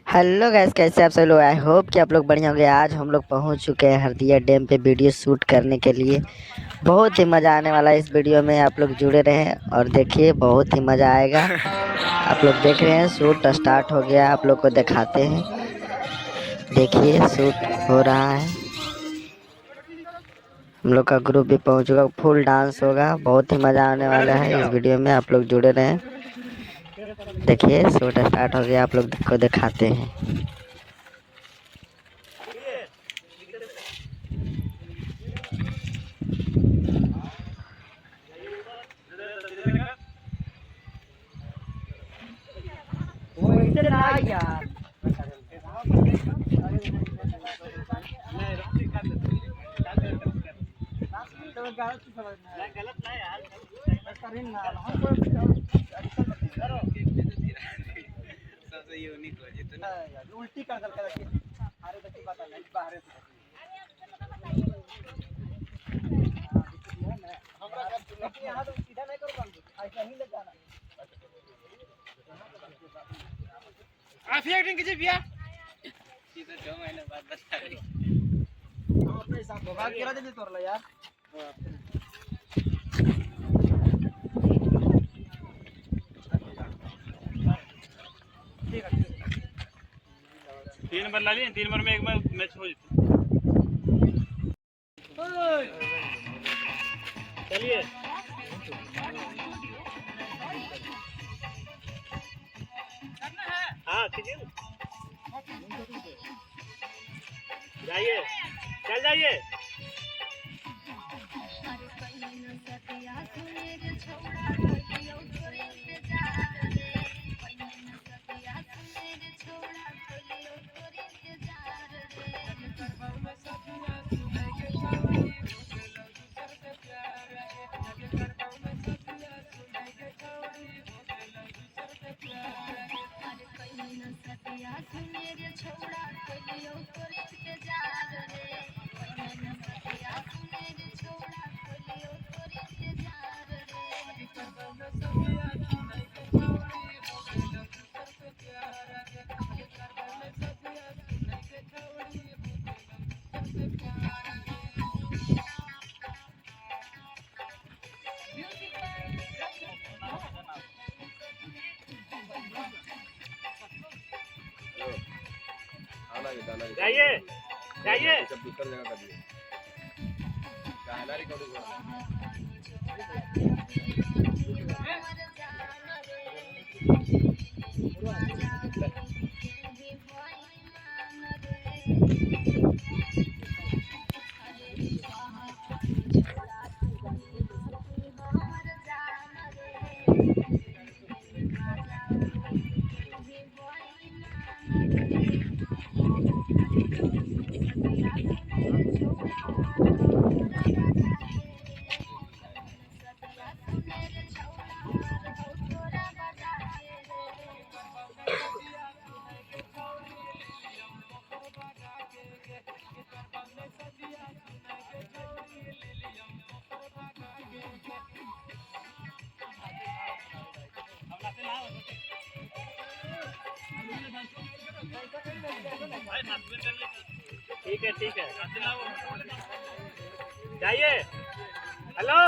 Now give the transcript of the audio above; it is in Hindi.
हेलो गैस, कैसे आप सब लोग। आई होप कि आप लोग बढ़िया होंगे। आज हम लोग पहुंच चुके हैं हरदिया डैम पे वीडियो शूट करने के लिए। बहुत ही मज़ा आने वाला है इस वीडियो में। आप लोग जुड़े रहें और देखिए, बहुत ही मज़ा आएगा। आप लोग देख रहे हैं, शूट स्टार्ट हो गया। आप लोग को दिखाते हैं। देखिए, शूट हो रहा है। हम लोग का ग्रुप भी पहुंच चुका। फुल डांस होगा। बहुत ही मज़ा आने वाला है इस वीडियो में। आप लोग जुड़े रहें। देखिए, शूट स्टार्ट हो गया। आप लोग को दिखाते हैं। उल्टी कर आप एक्टिंग कीजिए भैया। ये तो 2 महीने बाद बता रही। हम अपने हिसाब से बात करा दे तोरला यार। ठीक है। 3 नंबर ला लिए। 3 नंबर में एक मैच हो जाता। चलिए हाँ कीजिए, जाइए, चल जाइए। जाइए जाइए। सब दूसरी जगह कर दिए। पहला रिकॉर्डिंग हो रहा है। ठीक है ठीक है, जाइए। हेलो